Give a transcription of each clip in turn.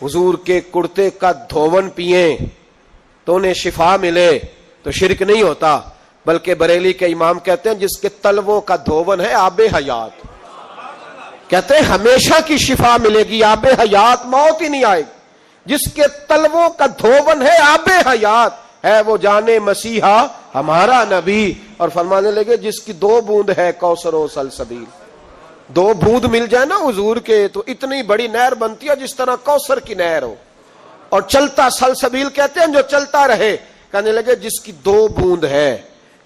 حضور کے کرتے کا دھون پیئیں تو انہیں شفا ملے تو شرک نہیں ہوتا، بلکہ بریلی کے امام کہتے ہیں جس کے تلووں کا دھون ہے آب حیات، کہتے ہیں ہمیشہ کی شفا ملے گی، آب حیات، موت ہی نہیں آئے گی۔ جس کے تلووں کا دھون ہے آب حیات ہے وہ جانے مسیحا ہمارا نبی، اور فرمانے لگے جس کی 2 بوند ہے کوثر و سلسبیل، 2 بوند مل جائے نا حضور کے تو اتنی بڑی نہر بنتی ہے جس طرح کوثر کی نہر ہو، اور چلتا سلسبیل کہتے ہیں جو چلتا رہے، کہنے لگے جس کی 2 بوند ہے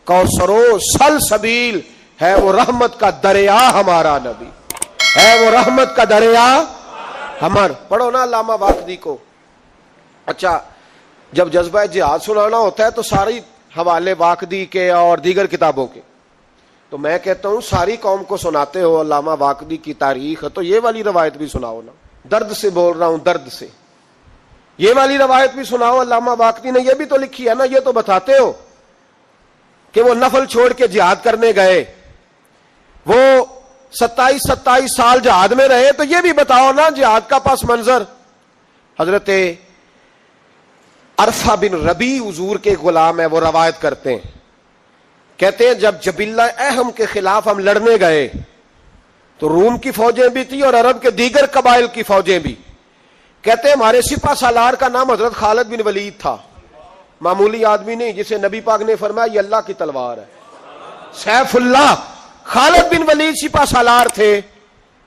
کوثر و سلسبیل ہے وہ رحمت کا دریا ہمارا نبی، ہے وہ رحمت کا دریا ہمارا۔ پڑھو نا علامہ واقدی کو۔ اچھا، جب جذبہ جہاد سنانا ہوتا ہے تو ساری حوالے واقدی کے اور دیگر کتابوں کے، تو میں کہتا ہوں ساری قوم کو سناتے ہو علامہ واقدی کی تاریخ، تو یہ والی روایت بھی سناؤ نا، درد سے بول رہا ہوں، درد سے یہ والی روایت بھی سناؤ۔ علامہ واقدی نے یہ بھی تو لکھی ہے نا، یہ تو بتاتے ہو کہ وہ نفل چھوڑ کے جہاد کرنے گئے، وہ 27 سال جہاد میں رہے، تو یہ بھی بتاؤ نا جہاد کا پس منظر۔ حضرت عرفہ بن ربی حضور کے غلام ہے، وہ روایت کرتے ہیں، کہتے ہیں جب جبلہ اہم کے خلاف ہم لڑنے گئے تو روم کی فوجیں بھی تھی اور عرب کے دیگر قبائل کی فوجیں بھی، کہتے ہیں ہمارے سپہ سالار کا نام حضرت خالد بن ولید تھا، معمولی آدمی نہیں جسے نبی پاک نے فرمایا یہ اللہ کی تلوار ہے، سیف اللہ خالد بن ولید سپہ سالار تھے،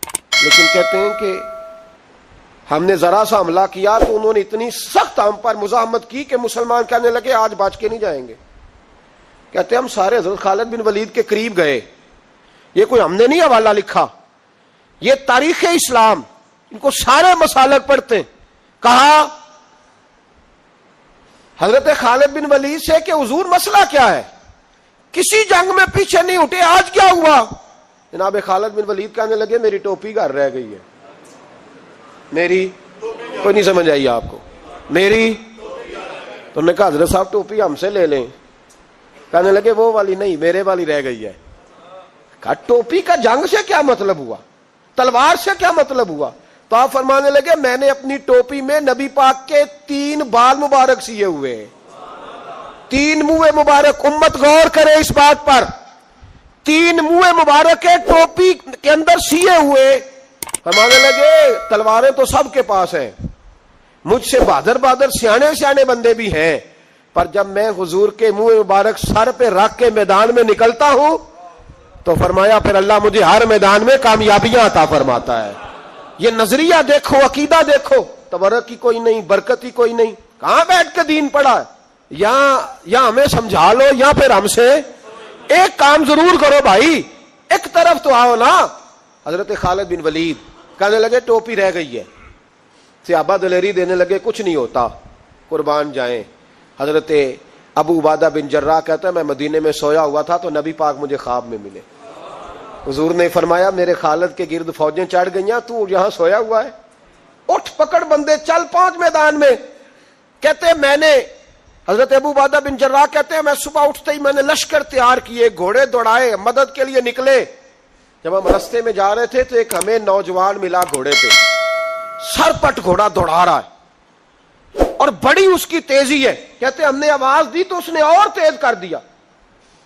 لیکن کہتے ہیں کہ ہم نے ذرا سا حملہ کیا تو انہوں نے اتنی سخت ہم پر مزاحمت کی کہ مسلمان کہنے لگے آج بچ کے نہیں جائیں گے۔ کہتے ہیں ہم سارے حضرت خالد بن ولید کے قریب گئے، یہ کوئی ہم نے نہیں حوالہ لکھا، یہ تاریخ اسلام، ان کو سارے مسالک پڑھتے ہیں۔ کہا حضرت خالد بن ولید سے کہ حضور مسئلہ کیا ہے، کسی جنگ میں پیچھے نہیں اٹھے، آج کیا ہوا؟ جناب خالد بن ولید کہنے لگے میری ٹوپی گھر رہ گئی ہے، میری کوئی نہیں سمجھ آئی آپ کو، میری، تو نے کہا حضرت صاحب ٹوپی ہم سے لے لیں، کہنے لگے وہ والی نہیں میرے والی رہ گئی ہے۔ کہا ٹوپی کا جنگ سے کیا مطلب ہوا، تلوار سے کیا مطلب ہوا؟ تو آپ فرمانے لگے میں نے اپنی ٹوپی میں نبی پاک کے 3 بال مبارک سیے ہوئے ہیں، 3 منہ مبارک، امت غور کرے اس بات پر، 3 منہ مبارک ٹوپی کے اندر سیے ہوئے۔ فرمانے لگے تلواریں تو سب کے پاس ہیں، مجھ سے بہادر سیانے بندے بھی ہیں، پر جب میں حضور کے منہ مبارک سر پہ رکھ کے میدان میں نکلتا ہوں تو فرمایا پھر اللہ مجھے ہر میدان میں کامیابیاں عطا فرماتا ہے۔ یہ نظریہ دیکھو، عقیدہ دیکھو، تبرک کی کوئی نہیں، برکت ہی کوئی نہیں، کہاں بیٹھ کے دین پڑھا ہے؟ یا ہمیں سمجھا لو یا پھر ہم سے ایک کام ضرور کرو بھائی، ایک طرف تو آؤ نا۔ حضرت خالد بن ولید کہنے لگے ٹوپی رہ گئی ہے، صحابہ دلیری دینے لگے کچھ نہیں ہوتا، قربان جائیں۔ حضرت ابو عبادہ بن جراح کہتا ہے میں مدینے میں سویا ہوا تھا تو نبی پاک مجھے خواب میں ملے، حضور نے فرمایا میرے خالد کے گرد فوجیں چڑھ گئیں، تو یہاں سویا ہوا ہے، اٹھ پکڑ بندے چل پہنچ میدان میں۔ کہتے ہیں میں نے، حضرت ابو عبادہ بن جراح کہتے ہیں میں صبح اٹھتے ہی میں نے لشکر تیار کیے، گھوڑے دوڑائے، مدد کے لیے نکلے۔ جب ہم رستے میں جا رہے تھے تو ایک ہمیں نوجوان ملا گھوڑے پہ، سر پٹ گھوڑا دوڑا رہا ہے اور بڑی اس کی تیزی ہے، کہتے ہم نے آواز دی تو اس نے اور تیز کر دیا،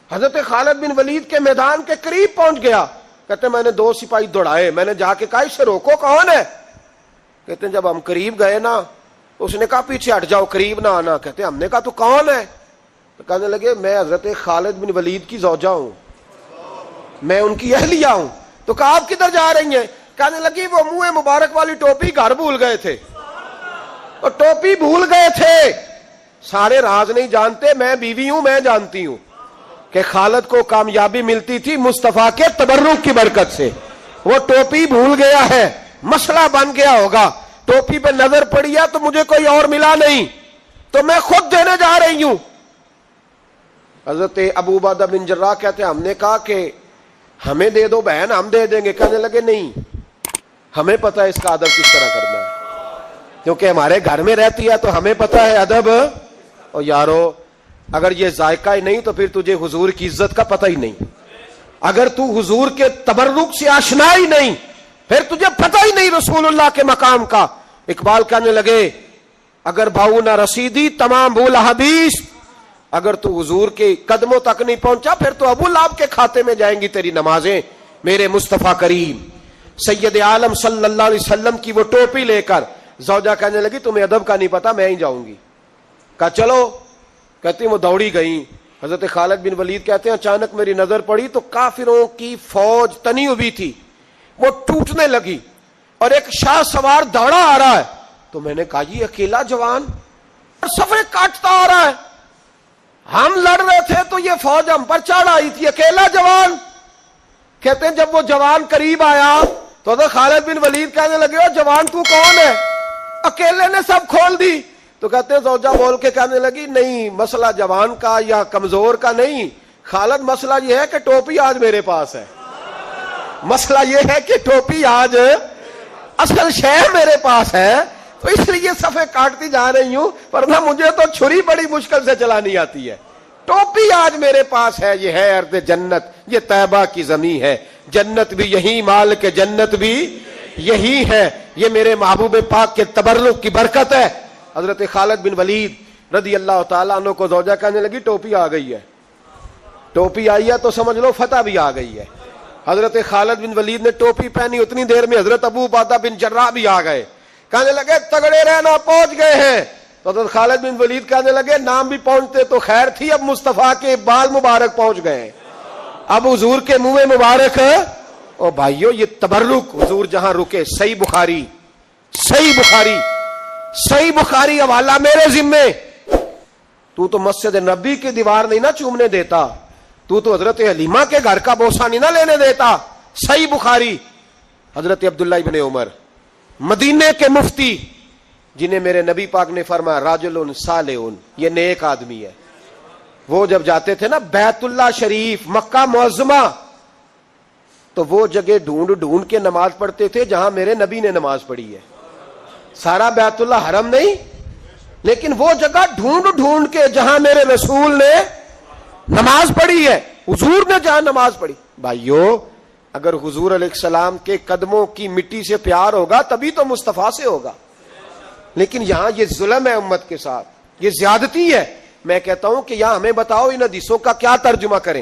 حضرت خالد بن ولید کے میدان کے قریب پہنچ گیا۔ کہتے میں نے 2 سپاہی دوڑائے، میں نے جا کے کہا اسے روکو، کون ہے؟ کہتے ہیں جب ہم قریب گئے نا اس نے کہا پیچھے ہٹ جاؤ، قریب نہ آنا۔ کہتے ہم نے کہا تو کون ہے؟ تو کہنے لگے میں حضرت خالد بن ولید کی زوجہ ہوں، میں ان کی اہلیہ ہوں۔ تو کہا آپ کدھر جا رہی ہیں؟ کہنے لگی وہ منہ مبارک والی ٹوپی گھر بھول گئے تھے، تو ٹوپی بھول گئے تھے، سارے راز نہیں جانتے، میں بیوی ہوں، میں جانتی ہوں کہ خالد کو کامیابی ملتی تھی مصطفیٰ کے تبرک کی برکت سے، وہ ٹوپی بھول گیا ہے، مسئلہ بن گیا ہوگا، ٹوپی پہ نظر پڑی ہے تو مجھے کوئی اور ملا نہیں تو میں خود دینے جا رہی ہوں۔ حضرت ابو عبادہ بن جراح کہتے ہیں ہم نے کہا کہ ہمیں دے دو بہن، ہم دے دیں گے۔ کہنے لگے نہیں، ہمیں پتہ ہے اس کا ادب کس طرح کرنا ہے، کیونکہ ہمارے گھر میں رہتی ہے تو ہمیں پتہ ہے ادب۔ اور یارو اگر یہ ذائقہ ہی نہیں تو پھر تجھے حضور کی عزت کا پتہ ہی نہیں، اگر تو حضور کے تبرک سے آشنا ہی نہیں پھر تجھے پتہ ہی نہیں رسول اللہ کے مقام کا، اقبال کہنے لگے اگر بھاؤ نہ رسیدی تمام بھول حدیث، اگر تو حضور کے قدموں تک نہیں پہنچا پھر تو ابو لہب کے کھاتے میں جائیں گی تیری نمازیں۔ میرے مصطفیٰ کریم سید عالم صلی اللہ علیہ وسلم کی وہ ٹوپی لے کر زوجہ کہنے لگی تمہیں ادب کا نہیں پتا، میں ہی جاؤں گی۔ کہا چلو، کہتی وہ دوڑی گئیں۔ حضرت خالد بن ولید کہتے ہیں اچانک میری نظر پڑی تو کافروں کی فوج تنی ہوئی تھی، وہ ٹوٹنے لگی اور ایک شاہ سوار دوڑا آ رہا ہے۔ تو میں نے کہا یہ اکیلا جوان اور صفے کاٹتا آ رہا ہے، ہم لڑ رہے تھے تو یہ فوج ہم پر چڑھ آئی تھی، اکیلا جوان۔ کہتے ہیں جب وہ جوان قریب آیا تو حضرت خالد بن ولید کہنے لگے او جوان تو کون ہے، اکیلے نے سب کھول دی۔ تو کہتے ہیں زوجہ بول کے کہنے لگی نہیں، مسئلہ جوان کا یا کمزور کا نہیں خالد، مسئلہ یہ ہے کہ ٹوپی آج میرے پاس ہے، مسئلہ یہ ہے کہ ٹوپی آج اصل شے میرے پاس ہے، تو اس لیے صفے کاٹتی جا رہی ہوں، ورنہ مجھے تو چھری بڑی مشکل سے چلانی آتی ہے۔ ٹوپی آج میرے پاس ہے، یہ ہے ارض جنت، یہ طیبہ کی زمین ہے، جنت بھی یہی، مال کے جنت بھی یہی ہے، یہ میرے محبوب پاک کے تبرک کی برکت ہے۔ حضرت خالد بن ولید رضی اللہ تعالیٰ عنہ کو زوجہ کہنے لگی ٹوپی آ گئی ہے، ٹوپی آئی ہے تو سمجھ لو فتح بھی آ گئی ہے۔ حضرت خالد بن ولید نے ٹوپی پہنی، اتنی دیر میں حضرت ابو عبیدہ بن جراح بھی آ گئے، کہنے لگے تگڑے رہنا پہنچ گئے ہیں۔ تو حضرت خالد بن ولید کہنے لگے نام بھی پہنچتے تو خیر تھی، اب مصطفیٰ کے بال مبارک پہنچ گئے، اب حضور کے منہ مبارک۔ او بھائیو یہ تبرک حضور جہاں رکے، صحیح بخاری حوالہ میرے ذمے۔ تو مسجد نبی کی دیوار نہیں نہ چومنے دیتا، تو حضرت حلیمہ کے گھر کا بوسہ نہیں نہ لینے دیتا۔ صحیح بخاری، حضرت عبداللہ ابن عمر مدینے کے مفتی، جنہیں میرے نبی پاک نے فرمایا راجل صالح، یہ نیک آدمی ہے۔ وہ جب جاتے تھے نا بیت اللہ شریف، مکہ معظمہ، تو وہ جگہ ڈھونڈ ڈھونڈ کے نماز پڑھتے تھے جہاں میرے نبی نے نماز پڑھی ہے۔ سارا بیت اللہ حرم نہیں، لیکن وہ جگہ ڈھونڈ ڈھونڈ کے جہاں میرے رسول نے نماز پڑھی ہے، حضور نے جہاں نماز پڑھی۔ بھائیو اگر حضور علیہ السلام کے قدموں کی مٹی سے پیار ہوگا تبھی تو مصطفیٰ سے ہوگا، لیکن یہاں یہ ظلم ہے امت کے ساتھ، یہ زیادتی ہے۔ میں کہتا ہوں کہ یہاں ہمیں بتاؤ ان حدیثوں کا کیا ترجمہ کریں،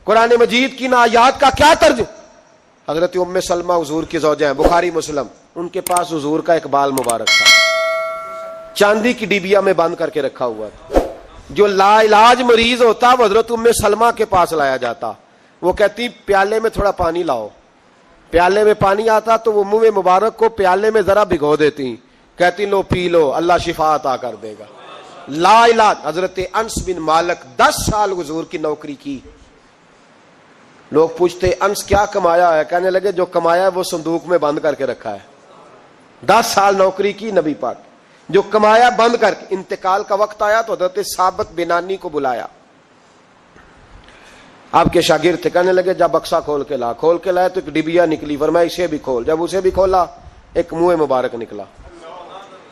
قرآن مجید کی ان آیات کا کیا ترجمہ۔ حضرت ام سلمہ حضور کی زوجہ ہیں، بخاری مسلم، ان کے پاس حضور کا ایک بال مبارک تھا، چاندی کی ڈبیا میں بند کر کے رکھا ہوا تھا۔ جو لا علاج مریض ہوتا وہ حضرت ام سلمہ کے پاس لایا جاتا، وہ کہتی پیالے میں تھوڑا پانی لاؤ، پیالے میں پانی آتا تو وہ منہ مبارک کو پیالے میں ذرا بھگو دیتی، کہتی لو پی لو، اللہ شفا عطا کر دے گا۔ لا علاج۔ حضرت انس بن مالک 10 سال حضور کی نوکری کی، لوگ پوچھتے انس کیا کمایا ہے، کہنے لگے جو کمایا ہے وہ صندوق میں بند کر کے رکھا ہے۔ 10 سال نوکری کی نبی پاک، جو کمایا بند کر کے، انتقال کا وقت آیا تو حضرت ثابت بنانی کو بلایا، آپ کے شاگرد تھے، کہنے لگے جب بکسا کھول کے لا، کھول کے لائے تو ایک ڈبیا نکلی، فرمایا اسے بھی کھول، جب اسے بھی کھولا ایک منہ مبارک نکلا۔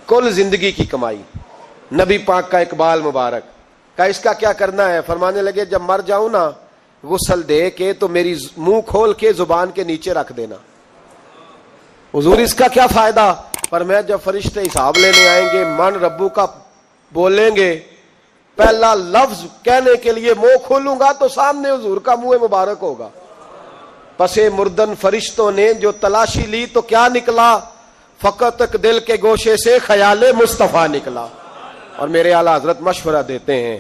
کل زندگی کی کمائی، نبی پاک کا اقبال مبارک کا، اس کا کیا کرنا ہے؟ فرمانے لگے جب مر جاؤں نا غسل دے کے تو میری منہ کھول کے زبان کے نیچے رکھ دینا۔ حضور اس کا کیا فائدہ؟ پر میں جب فرشتے حساب لینے آئیں گے، من ربو کا بولیں گے، پہلا لفظ کہنے کے لیے منہ کھولوں گا تو سامنے حضور کا منہ مبارک ہوگا۔ پسے مردن فرشتوں نے جو تلاشی لی تو کیا نکلا؟ فقط ایک دل کے گوشے سے خیال مصطفیٰ نکلا۔ اور میرے اعلیٰ حضرت مشورہ دیتے ہیں،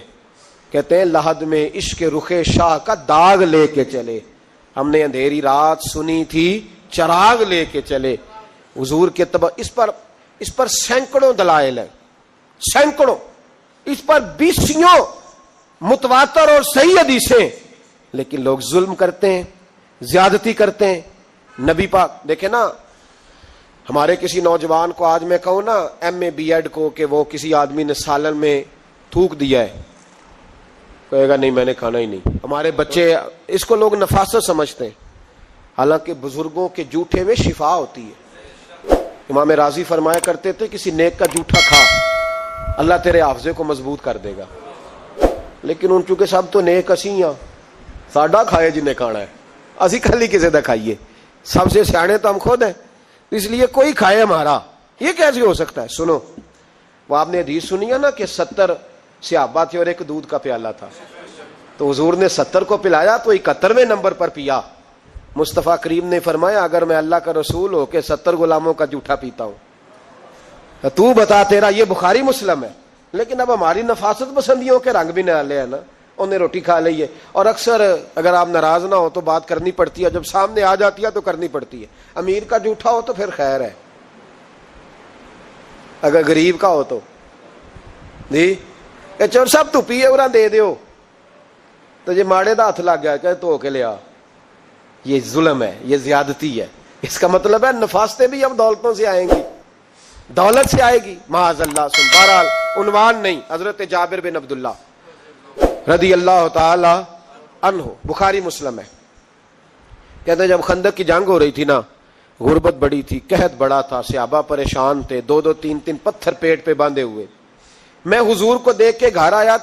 کہتے ہیں لحد میں عشق رخ شاہ کا داغ لے کے چلے، ہم نے اندھیری رات سنی تھی چراغ لے کے چلے۔ حضور کے اس پر سینکڑوں دلائل ہیں، سینکڑوں، اس پر 20 متواتر اور صحیح حدیثیں، لیکن لوگ ظلم کرتے ہیں، زیادتی کرتے ہیں۔ نبی پاک دیکھیں نا، ہمارے کسی نوجوان کو آج میں کہوں نا ایم اے بی ایڈ کو کہ وہ کسی آدمی نے سالن میں تھوک دیا ہے، کہے گا نہیں میں نے کھانا ہی نہیں۔ ہمارے بچے اس کو لوگ نفاست سمجھتے ہیں، حالانکہ بزرگوں کے جھوٹے میں شفا ہوتی ہے۔ امام راضی فرمایا کرتے تھے کسی نیک کا جھوٹا کھا، اللہ تیرے حافظے کو مضبوط کر دے گا۔ لیکن ان چونکہ سب تو نیک اسی ہاں، ساڈا کھائے جنہیں کھانا ہے، اسی کھلی کسی دا کھائیے، سب سے سیانے تو ہم خود ہیں، اس لیے کوئی کھائے ہمارا، یہ کیسے ہو سکتا ہے؟ سنو، وہ آپ نے حدیث سنی ہے نا کہ 70 صحابہ تھے اور ایک دودھ کا پیالہ تھا، تو حضور نے 70 کو پلایا تو 71ویں نمبر پر پیا۔ مصطفیٰ کریم نے فرمایا اگر میں اللہ کا رسول ہو کے 70 غلاموں کا جھوٹا پیتا ہوں تو بتا تیرا، یہ بخاری مسلم ہے۔ لیکن اب ہماری نفاست پسندیوں کے رنگ بھی نالے ہیں نا، انہیں روٹی کھا لی ہے، اور اکثر اگر آپ ناراض نہ ہو تو بات کرنی پڑتی ہے، جب سامنے آ جاتی ہے تو کرنی پڑتی ہے۔ امیر کا جھوٹا ہو تو پھر خیر ہے، اگر غریب کا ہو تو جی چور صاحب تو پیے اور دے دیو تو یہ ماڑے دا ہاتھ لگ گیا کہ تو کے لیا، یہ ظلم ہے، یہ زیادتی ہے۔ اس کا مطلب ہے نفاستیں بھی اب دولتوں سے آئیں گی، دولت سے آئے گی، معاذ اللہ۔ بہرحال عنوان نہیں، حضرت جابر بن عبداللہ رضی اللہ تعالی عنہ، بخاری مسلم ہے، کہتے ہیں جب خندق کی جنگ ہو رہی تھی نا، غربت بڑی تھی، قحط بڑا تھا، صحابہ پریشان تھے، 2-2 3-3 پتھر پیٹ پہ باندھے ہوئے۔ میں حضور کو دیکھ کے گھر آیا